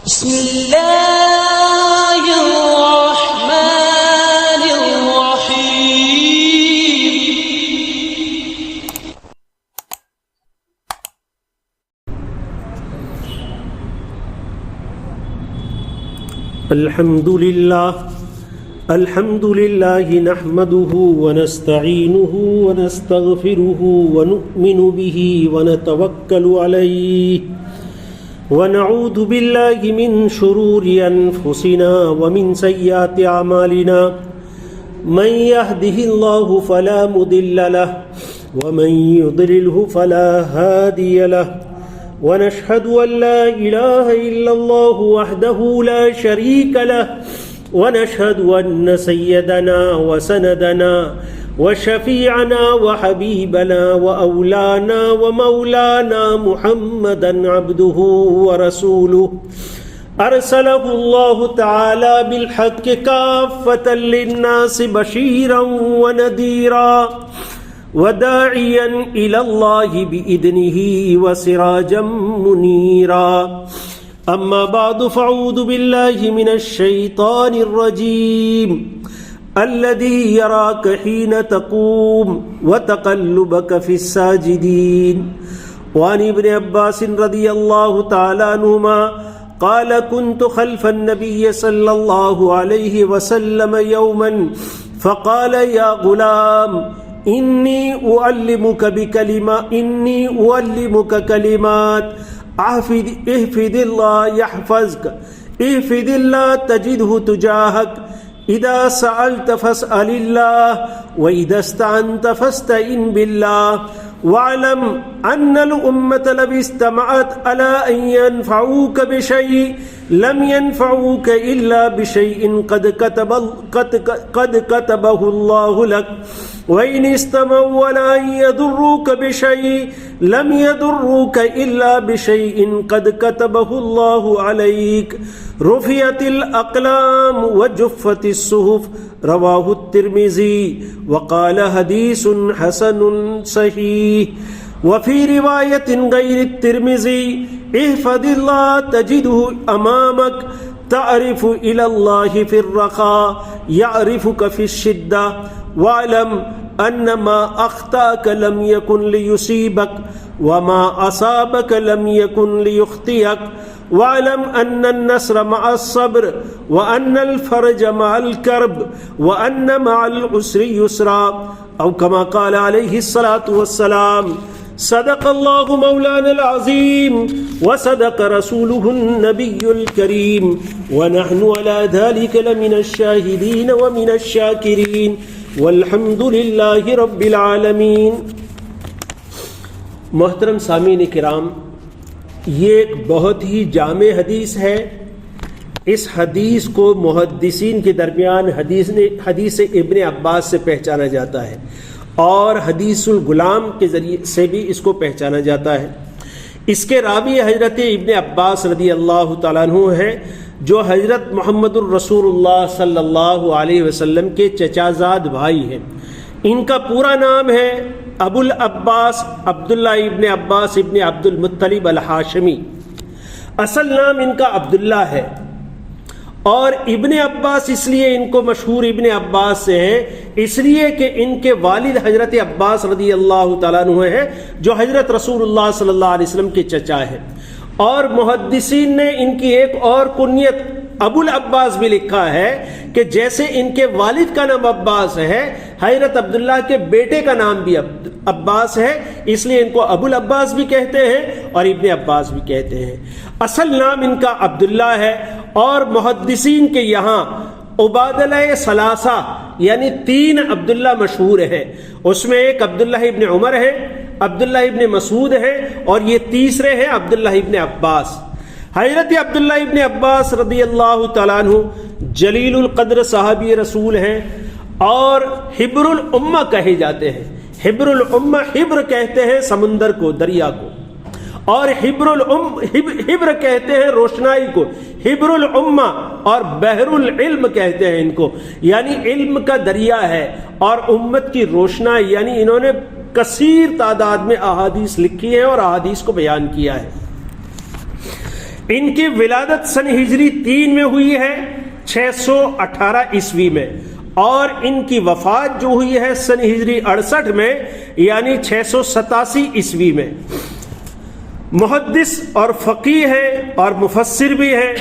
بسم اللہ الرحمن الرحیم۔ الحمد لله نحمده ونستعينه ونستغفره ونؤمن به ونتوكل عليه ونعوذ بالله من شرور أنفسنا ومن سيئات أعمالنا من يهده الله فلا مضل له ومن يضلله فلا هادي له ونشهد أن لا إله إلا الله وحده لا شريك له ونشهد أن سيدنا وسندنا وشفيعنا وحبيبنا وأولانا ومولانا محمدا عبده ورسوله أرسله الله تعالى بالحق كافة للناس بشيرا ونذيرا وداعيا إلى الله بإذنه وسراجا منيرا. أما بعد فأعوذ بالله من الشيطان الرجيم الذي يراك حين تقوم وتقلبك في الساجدين. وعن ابن عباس رضي الله تعالى عنهما قال كنت خلف النبي صلى الله عليه وسلم يوما فقال يا غلام إني أعلمك كلمات احفظ الله يحفظك احفظ الله تجده تجاهك إذا سألت فاسأل الله وإذا استعنت فاستعن بالله واعلم أن الأمة لو استمعت على أن ينفعوك بشيء لم ينفعوك إلا بشيء قد كتبه الله لك وإن استمعوا على أن يضروك بشيء لم يضروك إلا بشيء قد كتبه الله عليك. رفعت الأقلام وجفت الصحف. رواه الترمذي وقال حديث حسن صحيح. وفي رواية غير الترمذي احفظ الله تجده أمامك تعرف إلى الله في الرخاء يعرفك في الشدة. واعلم أن ما أخطأك لم يكن ليصيبك وما أصابك لم يكن ليخطئك. واعلم أن النصر مع الصبر وأن الفرج مع الكرب وأن مع العسر يسرا أو كما قال عليه الصلاة والسلام. صدق الله مولانا العظيم وصدق رسوله النبي الكريم ونحن على ذلك لمن الشاهدين ومن الشاكرين والحمد لله رب العالمین. محترم سامعین کرام، یہ ایک بہت ہی جامع حدیث ہے. اس حدیث کو محدثین کے درمیان حدیث ابن عباس سے پہچانا جاتا ہے اور حدیث الغلام کے ذریعے سے بھی اس کو پہچانا جاتا ہے. اس کے راوی حضرت ابن عباس رضی اللہ تعالیٰ عنہ ہیں، جو حضرت محمد الرسول اللہ صلی اللہ علیہ وسلم کے چچا زاد بھائی ہیں. ان کا پورا نام ہے ابو العباس عبداللہ ابن عباس ابن عبد المطلب الہاشمی. اصل نام ان کا عبداللہ ہے اور ابن عباس اس لیے ان کو مشہور ابن عباس سے ہیں، اس لیے کہ ان کے والد حضرت عباس رضی اللہ تعالیٰ عنہ ہیں، جو حضرت رسول اللہ صلی اللہ علیہ وسلم کے چچا ہیں. اور محدثین نے ان کی ایک اور کنیت ابو العباس بھی لکھا ہے کہ جیسے ان کے والد کا نام عباس ہے، حضرت عبداللہ کے بیٹے کا نام بھی عباس ہے، اس لیے ان کو ابو العباس بھی کہتے ہیں اور ابن عباس بھی کہتے ہیں. اصل نام ان کا عبداللہ ہے اور محدثین کے یہاں عبادلہ ثلاثہ یعنی 3 عبداللہ مشہور ہیں. اس میں ایک عبداللہ ابن عمر ہے، عبداللہ ابن مسعود ہے اور یہ تیسرے ہیں عبداللہ ابن عباس. حضرت عبداللہ ابن عباس رضی اللہ تعالیٰ عنہ جلیل القدر صحابی رسول ہیں اور حبر الامہ کہے جاتے ہیں. حبر الامہ، حبر کہتے ہیں سمندر کو، دریا کو، اور حبر کہتے ہیں روشنائی کو. حبر الامہ اور بحر العلم کہتے ہیں ان کو، یعنی علم کا دریا ہے اور امت کی روشنائی. یعنی انہوں نے کثیر تعداد میں احادیث لکھی ہیں اور احادیث کو بیان کیا ہے. ان کی ولادت سن ہجری 3 میں ہوئی ہے 618 عیسوی میں، اور ان کی وفات جو ہوئی ہے سن ہجری 68 میں یعنی 687 عیسوی میں۔ محدث اور فقیہ ہیں اور مفسر بھی ہیں،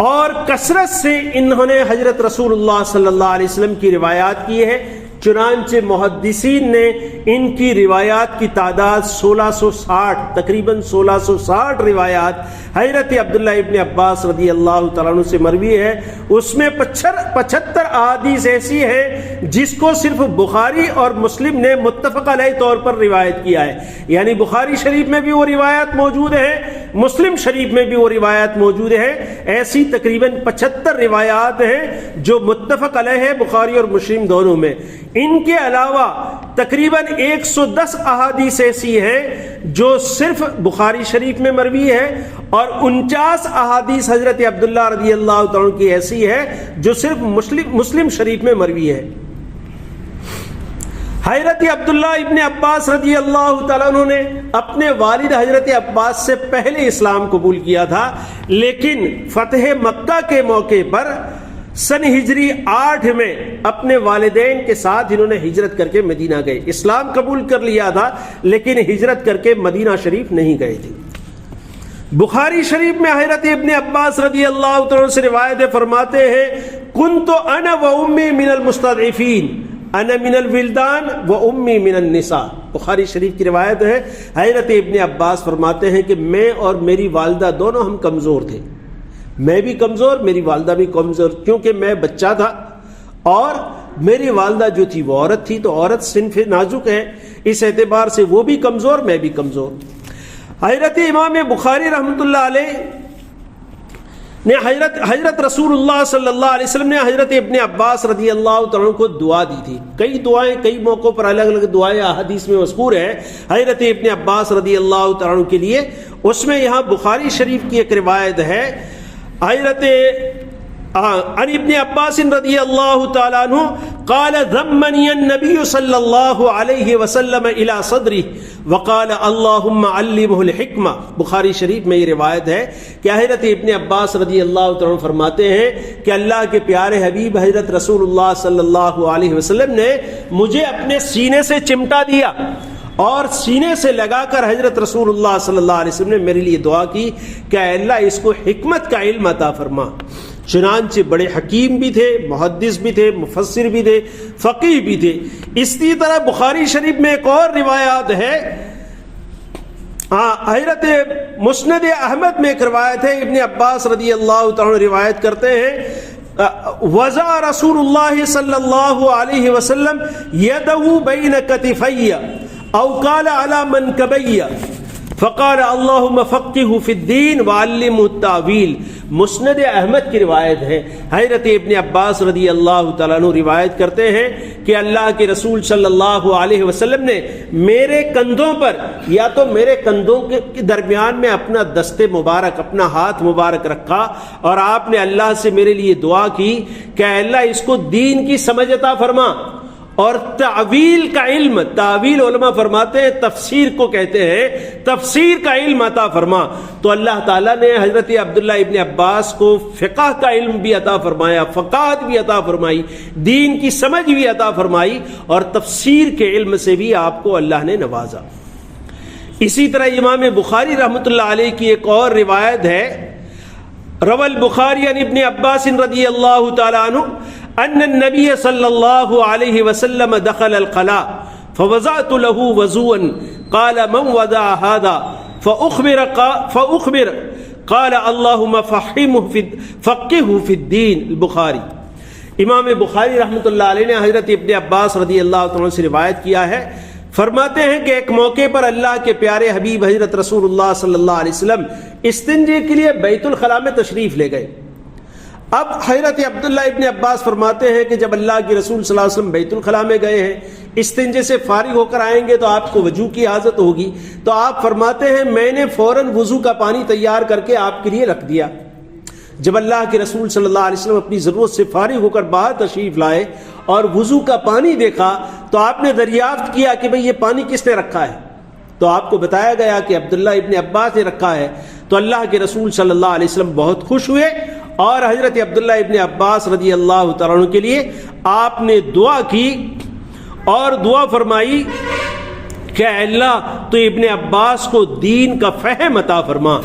اور کثرت سے انہوں نے حضرت رسول اللہ صلی اللہ علیہ وسلم کی روایات کی ہے، چنانچہ محدثین نے ان کی روایات کی تعداد 1660 تقریباً 1660 روایات حضرت عبداللہ ابن عباس رضی اللہ تعالیٰ عنہ سے مروی ہے۔ اس میں 75 احادیث ایسی ہیں جس کو صرف بخاری اور مسلم نے متفق علیہ طور پر روایت کیا ہے، یعنی بخاری شریف میں بھی وہ روایات موجود ہیں، مسلم شریف میں بھی وہ روایات موجود ہیں۔ ایسی تقریباً 75 روایات ہیں جو متفق علیہ ہے بخاری اور مسلم دونوں میں۔ ان کے علاوہ تقریباً 110 احادیث ایسی ہیں جو صرف بخاری شریف میں مروی ہے، اور 49 احادیث حضرت عبداللہ رضی اللہ تعالیٰ عنہ کی ایسی ہے جو صرف مسلم شریف میں مروی ہے۔ حضرت عبداللہ ابن عباس رضی اللہ تعالیٰ عنہ نے اپنے والد حضرت عباس سے پہلے اسلام قبول کیا تھا، لیکن فتح مکہ کے موقع پر سن ہجری 8 میں اپنے والدین کے ساتھ انہوں نے ہجرت کر کے مدینہ گئے۔ اسلام قبول کر لیا تھا لیکن ہجرت کر کے مدینہ شریف نہیں گئے تھے۔ بخاری شریف میں حضرت ابن عباس رضی اللہ تعالیٰ سے روایت فرماتے ہیں کنت انا و امی من المستضعفین، انا من الولدان و امی من النساء۔ بخاری شریف کی روایت ہے، حضرت ابن عباس فرماتے ہیں کہ میں اور میری والدہ دونوں ہم کمزور تھے، میں بھی کمزور، میری والدہ بھی کمزور، کیونکہ میں بچہ تھا اور میری والدہ جو تھی وہ عورت تھی، تو عورت صنف نازک ہے، اس اعتبار سے وہ بھی کمزور میں بھی کمزور۔ حضرت امام بخاری رحمۃ اللہ علیہ نے حضرت رسول اللہ صلی اللہ علیہ وسلم نے حضرت ابن عباس رضی اللہ تعالیٰ کو دعا دی تھی، کئی دعائیں کئی موقعوں پر الگ الگ دعائیں احادیث میں مذکور ہے حضرت ابن عباس رضی اللہ تعالیٰ کے لیے۔ اس میں یہاں بخاری شریف کی ایک روایت ہے حضرت عن ابن عباس رضی اللہ تعالیٰ عنہ قال ضمنی النبی صلی اللہ علیہ وسلم الى صدری وقال اللہم علمہ الحکمہ۔ بخاری شریف میں یہ روایت ہے کہ حضرت ابن عباس رضی اللہ تعالیٰ عنہ فرماتے ہیں کہ اللہ کے پیارے حبیب حضرت رسول اللہ صلی اللہ علیہ وسلم نے مجھے اپنے سینے سے چمٹا دیا اور سینے سے لگا کر حضرت رسول اللہ صلی اللہ علیہ وسلم نے میرے لیے دعا کی کہ اے اللہ اس کو حکمت کا علم عطا فرما۔ چنانچہ بڑے حکیم بھی تھے، محدث بھی تھے، مفسر بھی تھے، فقیہ بھی تھے۔ اسی طرح بخاری شریف میں ایک اور روایات ہے، حضرت مسند احمد میں ایک روایت ہے، ابن عباس رضی اللہ تعالیٰ روایت کرتے ہیں وضع رسول اللہ صلی اللہ علیہ وسلم یدہ بین کتفی او قال علی منکبی فقال اللہم فقہہ فی الدین وعلمہ التاویل۔ مسند احمد کی روایت ہے، حضرت ابن عباس رضی اللہ تعالیٰ عنہ روایت کرتے ہیں کہ اللہ کے رسول صلی اللہ علیہ وسلم نے میرے کندھوں پر یا تو میرے کندھوں کے درمیان میں اپنا دست مبارک، اپنا ہاتھ مبارک رکھا اور آپ نے اللہ سے میرے لیے دعا کی کہ اے اللہ اس کو دین کی سمجھ عطا فرما اور تعویل کا علم، تعویل علماء فرماتے ہیں تفسیر کو کہتے ہیں، تفسیر کا علم عطا فرما۔ تو اللہ تعالیٰ نے حضرت عبداللہ ابن عباس کو فقہ کا علم بھی عطا فرمایا، فقاہت بھی عطا فرمائی، دین کی سمجھ بھی عطا فرمائی، اور تفسیر کے علم سے بھی آپ کو اللہ نے نوازا۔ اسی طرح امام بخاری رحمۃ اللہ علیہ کی ایک اور روایت ہے، روى البخاری عن ابن عباس رضی اللہ تعالی عنہ ان النبی صلی اللہ علیہ وسلم دخل الخلاء فوضعت له وضوءا قال من وضع هذا فأخبر قال اللهم فقهه في الدين۔ البخاری، امام بخاری رحمۃ اللہ علیہ نے حضرت ابن عباس رضی اللہ تعالیٰ سے روایت کیا ہے، فرماتے ہیں کہ ایک موقع پر اللہ کے پیارے حبیب حضرت رسول اللہ صلی اللہ علیہ وسلم استنجے کے لیے بیت الخلاء میں تشریف لے گئے۔ اب حضرت عبداللہ ابن عباس فرماتے ہیں کہ جب اللہ کے رسول صلی اللہ علیہ وسلم بیت الخلاء میں گئے ہیں، استنجے سے فارغ ہو کر آئیں گے تو آپ کو وضو کی حاجت ہوگی، تو آپ فرماتے ہیں میں نے فوراً وضو کا پانی تیار کر کے آپ کے لیے رکھ دیا۔ جب اللہ کے رسول صلی اللہ علیہ وسلم اپنی ضرورت سے فارغ ہو کر باہر تشریف لائے اور وضو کا پانی دیکھا تو آپ نے دریافت کیا کہ بھئی یہ پانی کس نے رکھا ہے، تو آپ کو بتایا گیا کہ عبداللہ ابن عباس نے رکھا ہے۔ تو اللہ کے رسول صلی اللہ علیہ وسلم بہت خوش ہوئے اور حضرت عبداللہ ابن عباس رضی اللہ تعالیٰ عنہ کے لیے آپ نے دعا کی اور دعا فرمائی کہ اے اللہ تو ابن عباس کو دین کا فہم عطا فرما،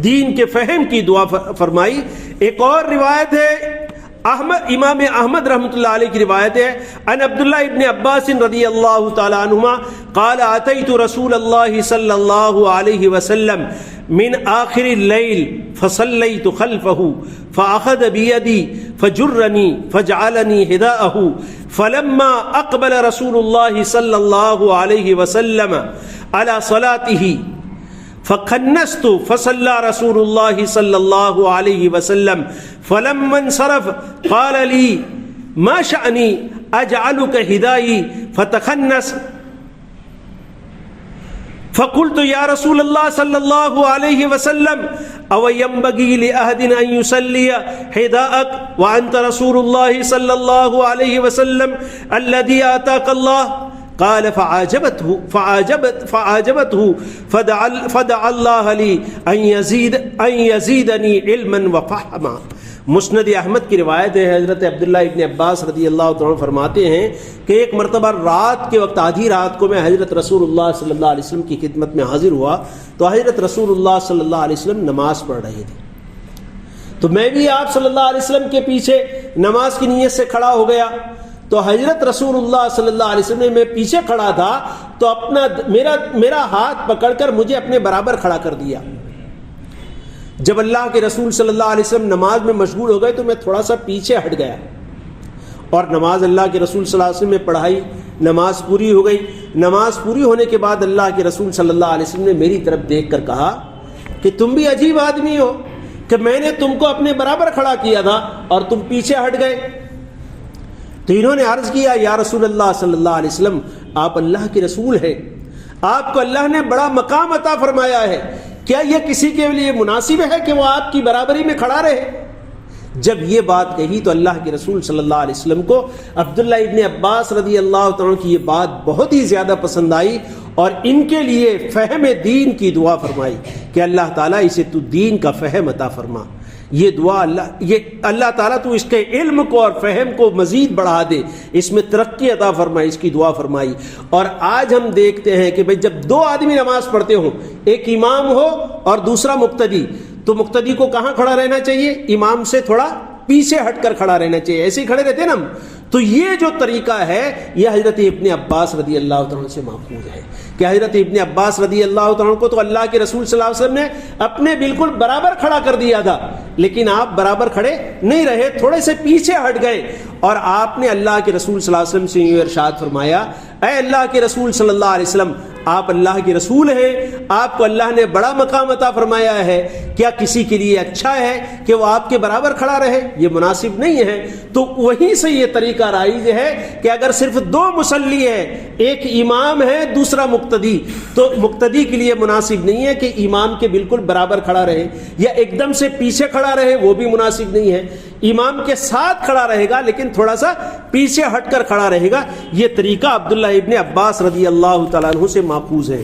دین کے فہم کی دعا فرمائی۔ ایک اور روایت ہے امام احمد رحمۃ اللہ علیہ کی روایت ہے ان عبداللہ ابن عباس رضی اللہ تعالی عنہما قال اتیت رسول اللہ صلی اللہ علیہ وسلم من آخر اللیل فصلیت خلفہ فاخذ بیدی فجرنی فجعلنی حذاءہ فلما اقبل رسول اللہ صلی اللہ علیہ وسلم علی صلاتہ فخنست فصلى رسول الله صلى الله عليه وسلم فلما انصرف قال لي ما شأني أجعلك هداي فتخنس فقلت يا رسول الله صلى الله عليه وسلم أو ينبغي لأحد أن يصلي حذاءك وأنت رسول الله صلى الله عليه وسلم الذي آتاك الله قال فعاجبته فدعا الله لي ان يزيدني علما وفهما۔ مسند احمد کی روایت ہے، حضرت عبداللہ ابن عباس رضی اللہ عنہ فرماتے ہیں کہ ایک مرتبہ رات کے وقت آدھی رات کو میں حضرت رسول اللہ صلی اللہ علیہ وسلم کی خدمت میں حاضر ہوا تو حضرت رسول اللہ صلی اللہ علیہ وسلم نماز پڑھ رہے تھے، تو میں بھی آپ صلی اللہ علیہ وسلم کے پیچھے نماز کی نیت سے کھڑا ہو گیا۔ تو حضرت رسول اللہ صلی اللہ علیہ وسلم میں پیچھے کھڑا تھا تو اپنا میرا ہاتھ پکڑ کر مجھے اپنے برابر کھڑا کر دیا۔ جب اللہ کے رسول صلی اللہ علیہ وسلم نماز میں مشغول ہو گئے تو میں تھوڑا سا پیچھے ہٹ گیا اور نماز اللہ کے رسول صلی اللہ علیہ وسلم نے پڑھائی، نماز پوری ہو گئی۔ نماز پوری ہونے کے بعد اللہ کے رسول صلی اللہ علیہ وسلم نے میری طرف دیکھ کر کہا کہ تم بھی عجیب آدمی ہو کہ میں نے تم کو اپنے برابر کھڑا کیا تھا اور تم پیچھے ہٹ گئے۔ تو انہوں نے عرض کیا یا رسول اللہ صلی اللہ علیہ وسلم آپ اللہ کے رسول ہیں، آپ کو اللہ نے بڑا مقام عطا فرمایا ہے، کیا یہ کسی کے لیے مناسب ہے کہ وہ آپ کی برابری میں کھڑا رہے؟ جب یہ بات کہی تو اللہ کے رسول صلی اللہ علیہ وسلم کو عبداللہ ابن عباس رضی اللہ تعالیٰ کی یہ بات بہت ہی زیادہ پسند آئی اور ان کے لیے فہم دین کی دعا فرمائی کہ اللہ تعالیٰ اسے تو دین کا فہم عطا فرما۔ یہ دعا اللہ تعالیٰ تو اس کے علم کو اور فہم کو مزید بڑھا دے، اس میں ترقی عطا فرمائے، اس کی دعا فرمائی۔ اور آج ہم دیکھتے ہیں کہ جب دو آدمی نماز پڑھتے ہوں، ایک امام ہو اور دوسرا مقتدی، تو مقتدی کو کہاں کھڑا رہنا چاہیے؟ امام سے تھوڑا پیچھے ہٹ کر کھڑا رہنا چاہیے، ایسے ہی کھڑے رہتے ہیں نا ہم۔ تو یہ جو طریقہ ہے یہ حضرت ابن عباس رضی اللہ تعالیٰ سے ماخوذ ہے کہ حضرت ابن عباس رضی اللہ تعالیٰ کو تو اللہ کے رسول صلی اللہ علیہ وسلم نے اپنے بالکل برابر کھڑا کر دیا تھا، لیکن آپ برابر کھڑے نہیں رہے، تھوڑے سے پیچھے ہٹ گئے اور آپ نے اللہ کے رسول صلی اللہ علیہ وسلم سے یہ ارشاد فرمایا اے اللہ کے رسول صلی اللہ علیہ وسلم آپ اللہ کے رسول ہیں، آپ کو اللہ نے بڑا مقام عطا فرمایا ہے، کیا کسی کے لیے اچھا ہے کہ وہ آپ کے برابر کھڑا رہے؟ یہ مناسب نہیں ہے۔ تو وہیں سے یہ طریقہ رائج ہے کہ اگر صرف دو مصلی ہیں، ایک امام ہے دوسرا مقتدی، تو مقتدی کے لیے مناسب نہیں ہے کہ امام کے بالکل برابر کھڑا رہے یا ایک دم سے پیچھے کھڑا رہے، وہ بھی مناسب نہیں ہے۔ امام کے ساتھ کھڑا رہے گا لیکن تھوڑا سا پیچھے ہٹ کر کھڑا رہے گا۔ یہ طریقہ عبداللہ ابن عباس رضی اللہ تعالیٰ عنہ سے ماخوذ ہے۔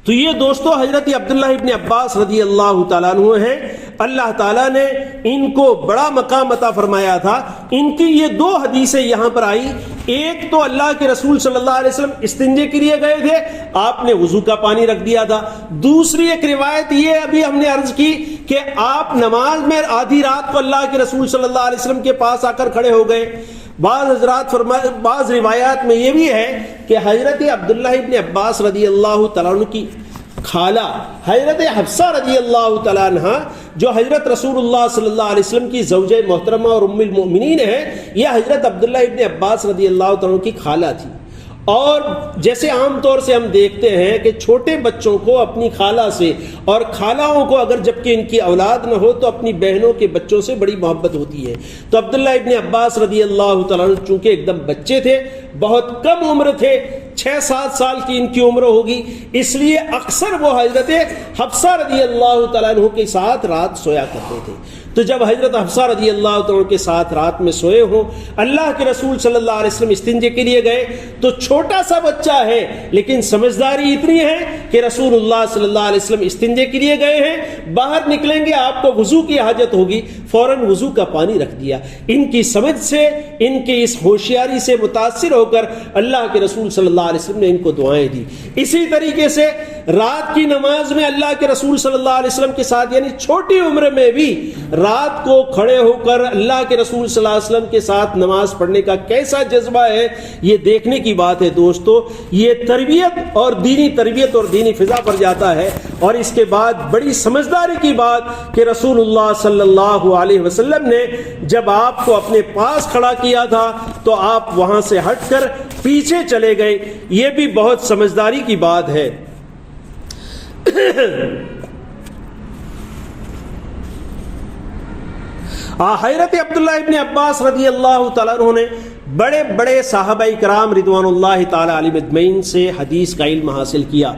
تو یہ دوستو حضرت عبداللہ ابن عباس رضی اللہ تعالیٰ عنہ ہیں، اللہ تعالیٰ نے ان کو بڑا مقام عطا فرمایا تھا۔ ان کی یہ دو حدیثیں یہاں پر آئی، ایک تو اللہ کے رسول صلی اللہ علیہ وسلم استنجے کے لیے گئے تھے، آپ نے وضو کا پانی رکھ دیا تھا۔ دوسری ایک روایت یہ ابھی ہم نے عرض کی کہ آپ نماز میں آدھی رات کو اللہ کے رسول صلی اللہ علیہ وسلم کے پاس آ کر کھڑے ہو گئے۔ بعض روایات میں یہ بھی ہے کہ حضرت عبداللہ ابن عباس رضی اللہ تعالیٰ عنہ کی خالہ حضرت حفصہ رضی اللہ تعالیٰ عنہ جو حضرت رسول اللہ صلی اللہ علیہ وسلم کی زوجہ محترمہ اور ام المؤمنین ہے، یہ حضرت عبداللہ ابن عباس رضی اللہ تعالیٰ عنہ کی خالہ تھی۔ اور جیسے عام طور سے ہم دیکھتے ہیں کہ چھوٹے بچوں کو اپنی خالہ سے اور خالہوں کو اگر جبکہ ان کی اولاد نہ ہو تو اپنی بہنوں کے بچوں سے بڑی محبت ہوتی ہے۔ تو عبداللہ ابن عباس رضی اللہ تعالیٰ عنہ چونکہ ایک دم بچے تھے، بہت کم عمر تھے، 6-7 سال کی ان کی عمر ہوگی، اس لیے اکثر وہ حضرت حفصہ رضی اللہ تعالیٰ عنہ کے ساتھ رات سویا کرتے تھے۔ تو جب حضرت حفصہ رضی اللہ تعالیٰ عنہ کے ساتھ رات میں سوئے ہوں، اللہ کے رسول صلی اللہ علیہ وسلم استنجے کے لیے گئے تو چھوٹا سا بچہ ہے لیکن سمجھداری اتنی ہے کہ رسول اللہ صلی اللہ علیہ وسلم استنجے کے لیے گئے ہیں، باہر نکلیں گے آپ کو وضو کی حاجت ہوگی، فوراً وضو کا پانی رکھ دیا۔ ان کی سمجھ سے، ان کی اس ہوشیاری سے متاثر ہو کر اللہ کے رسول صلی اللہ علیہ وسلم نے ان کو دعائیں دی۔ اسی طریقے سے رات کی نماز میں اللہ کے رسول صلی اللہ علیہ وسلم کے ساتھ، یعنی چھوٹی عمر میں بھی رات کو کھڑے ہو کر اللہ کے رسول صلی اللہ علیہ وسلم کے ساتھ نماز پڑھنے کا کیسا جذبہ ہے، یہ دیکھنے کی بات ہے دوستو۔ یہ تربیت اور دینی فضا پر جاتا ہے۔ اور اس کے بعد بڑی سمجھداری کی بات کہ رسول اللہ صلی اللہ علیہ وسلم نے جب آپ کو اپنے پاس کھڑا کیا تھا تو آپ وہاں سے ہٹ کر پیچھے چلے گئے، یہ بھی بہت سمجھداری کی بات ہے۔ حضرت عبداللہ ابن عباس رضی اللہ تعالیٰ عنہ نے بڑے بڑے صحابہ کرام رضوان اللہ تعالیٰ علیہم اجمعین سے حدیث کا علم حاصل کیا،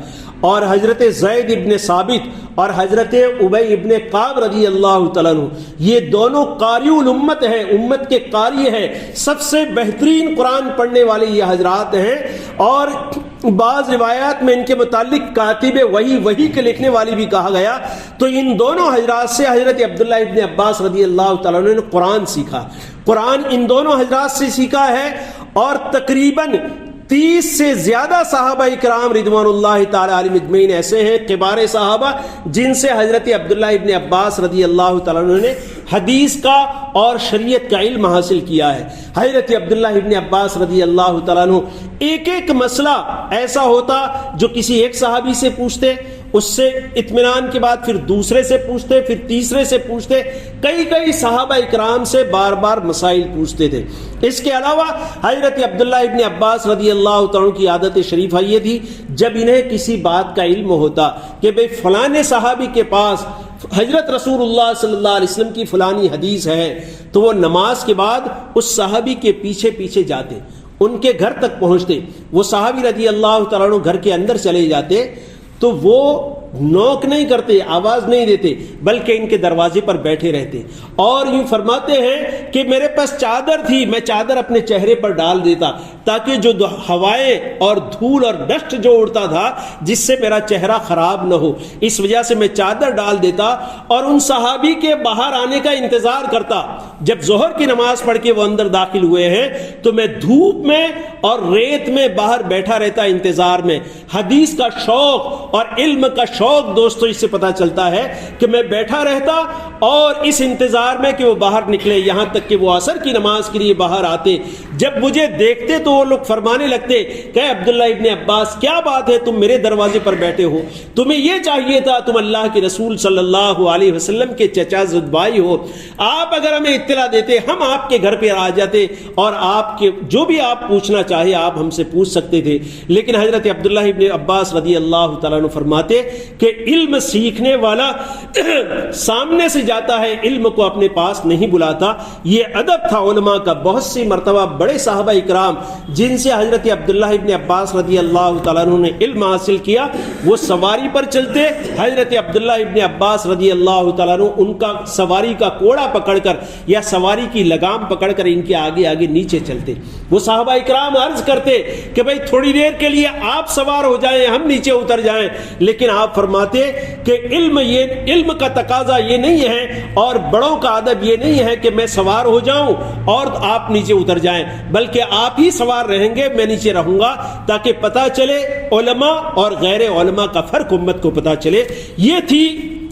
اور حضرت زید ابن ثابت اور حضرت ابی ابن کعب رضی اللہ تعالیٰ عنہ یہ دونوں قاری الامت ہیں، امت کے قاری ہیں، سب سے بہترین قرآن پڑھنے والے یہ حضرات ہیں۔ اور بعض روایات میں ان کے متعلق کاتب وحی کے لکھنے والی بھی کہا گیا۔ تو ان دونوں حضرات سے حضرت عبداللہ ابن عباس رضی اللہ تعالیٰ عنہ نے قرآن سیکھا، قرآن ان دونوں حضرات سے سیکھا ہے۔ اور تقریباً 30 سے زیادہ صحابہ کرام رضوان اللہ تعالی علیہم اجمعین ایسے ہیں کبار صحابہ جن سے حضرت عبداللہ ابن عباس رضی اللہ تعالیٰ عنہ نے حدیث کا اور شریعت کا علم حاصل کیا ہے۔ حضرت عبداللہ ابن عباس رضی اللہ تعالیٰ عنہ ایک مسئلہ ایسا ہوتا جو کسی ایک صحابی سے پوچھتے، اس سے اطمینان کے بعد پھر دوسرے سے پوچھتے، پھر تیسرے سے پوچھتے، کئی صحابہ اکرام سے بار بار مسائل پوچھتے تھے۔ اس کے علاوہ حضرت عبداللہ ابن عباس رضی اللہ تعالیٰ کی عادت شریفہ یہ تھی، جب انہیں کسی بات کا علم ہوتا کہ بھئی فلانے صحابی کے پاس حضرت رسول اللہ صلی اللہ علیہ وسلم کی فلانی حدیث ہے، تو وہ نماز کے بعد اس صحابی کے پیچھے جاتے، ان کے گھر تک پہنچتے۔ وہ صحابی رضی اللہ تعالیٰ عنہ گھر کے اندر چلے جاتے تو وہ نوک نہیں کرتے، آواز نہیں دیتے، بلکہ ان کے دروازے پر بیٹھے رہتے اور یوں فرماتے ہیں کہ میرے پاس چادر تھی، میں چادر اپنے چہرے پر ڈال دیتا تاکہ جو ہوائیں اور دھول اور ڈسٹ جو اڑتا تھا جس سے میرا چہرہ خراب نہ ہو، اس وجہ سے میں چادر ڈال دیتا اور ان صحابی کے باہر آنے کا انتظار کرتا۔ جب ظہر کی نماز پڑھ کے وہ اندر داخل ہوئے ہیں تو میں دھوپ میں اور ریت میں باہر بیٹھا رہتا انتظار میں۔ حدیث کا شوق اور علم کا شوق دوستو اس سے پتا چلتا ہے کہ میں بیٹھا رہتا اور اس انتظار میں کہ وہ باہر نکلے، یہاں تک کہ وہ عصر کی نماز کے لیے باہر آتے۔ جب مجھے دیکھتے تو وہ لوگ فرمانے لگتے کہ عبداللہ ابن عباس کیا بات ہے، تم میرے دروازے پر بیٹھے ہو، تمہیں یہ چاہیے تھا، تم اللہ کے رسول صلی اللہ علیہ وسلم کے چچا زد بھائی ہو، آپ اگر ہمیں اطلاع دیتے ہم آپ کے گھر پہ آ جاتے اور آپ کے جو بھی آپ پوچھنا چاہے آپ ہم سے پوچھ سکتے تھے۔ لیکن حضرت عبداللہ ابن عباس رضی اللہ تعالیٰ عنہ فرماتے کہ علم سیکھنے والا سامنے سے جاتا ہے، علم کو اپنے پاس نہیں بلاتا۔ یہ ادب تھا علماء کا۔ بہت سی مرتبہ بڑے صحابہ اکرام جن سے حضرت عبداللہ ابن عباس رضی اللہ تعالیٰ عنہ نے علم حاصل کیا، وہ سواری پر چلتے، حضرت عبداللہ ابن عباس رضی اللہ تعالیٰ عنہ ان کا سواری کا کوڑا پکڑ کر یا سواری کی لگام پکڑ کر ان کے آگے نیچے چلتے۔ وہ صحابہ اکرام عرض کرتے کہ بھئی تھوڑی دیر کے لیے آپ سوار ہو جائیں، ہم نیچے اتر جائیں، لیکن آپ فرماتے کہ علم کا تقاضا یہ نہیں ہے اور بڑوں کا ادب یہ نہیں ہے کہ میں سوار ہو جاؤں اور آپ نیچے اتر جائیں، بلکہ آپ ہی سوار رہیں گے، میں نیچے رہوں گا، تاکہ پتہ چلے علماء اور غیر علماء کا فرق امت کو پتہ چلے۔ یہ تھی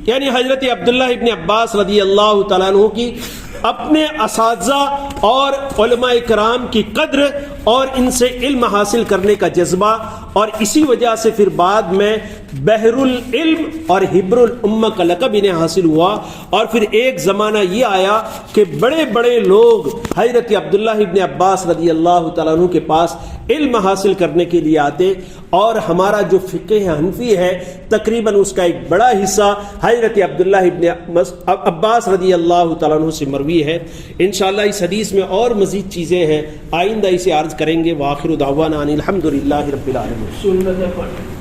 یعنی حضرت عبداللہ ابن عباس رضی اللہ تعالیٰ عنہ کی اپنے اساتذہ اور علماء کرام کی قدر اور ان سے علم حاصل کرنے کا جذبہ اور اسی وجہ سے پھر بعد میں بحر العلم اور حبر الامہ کا لقب انہیں حاصل ہوا. اور پھر ایک زمانہ یہ آیا کہ بڑے بڑے لوگ حضرت عبداللہ ابن عباس رضی اللہ تعالیٰ عنہ کے پاس علم حاصل کرنے کے لیے آتے. اور ہمارا جو فقہ حنفی ہے تقریباً اس کا ایک بڑا حصہ حضرت عبداللہ ابن عباس رضی اللہ تعالیٰ عنہ سے مروی ہے. انشاءاللہ اس حدیث میں اور مزید چیزیں ہیں، آئندہ اسے عرض کریں گے. وآخر دعوانا ان الحمد للہ رب العالمین.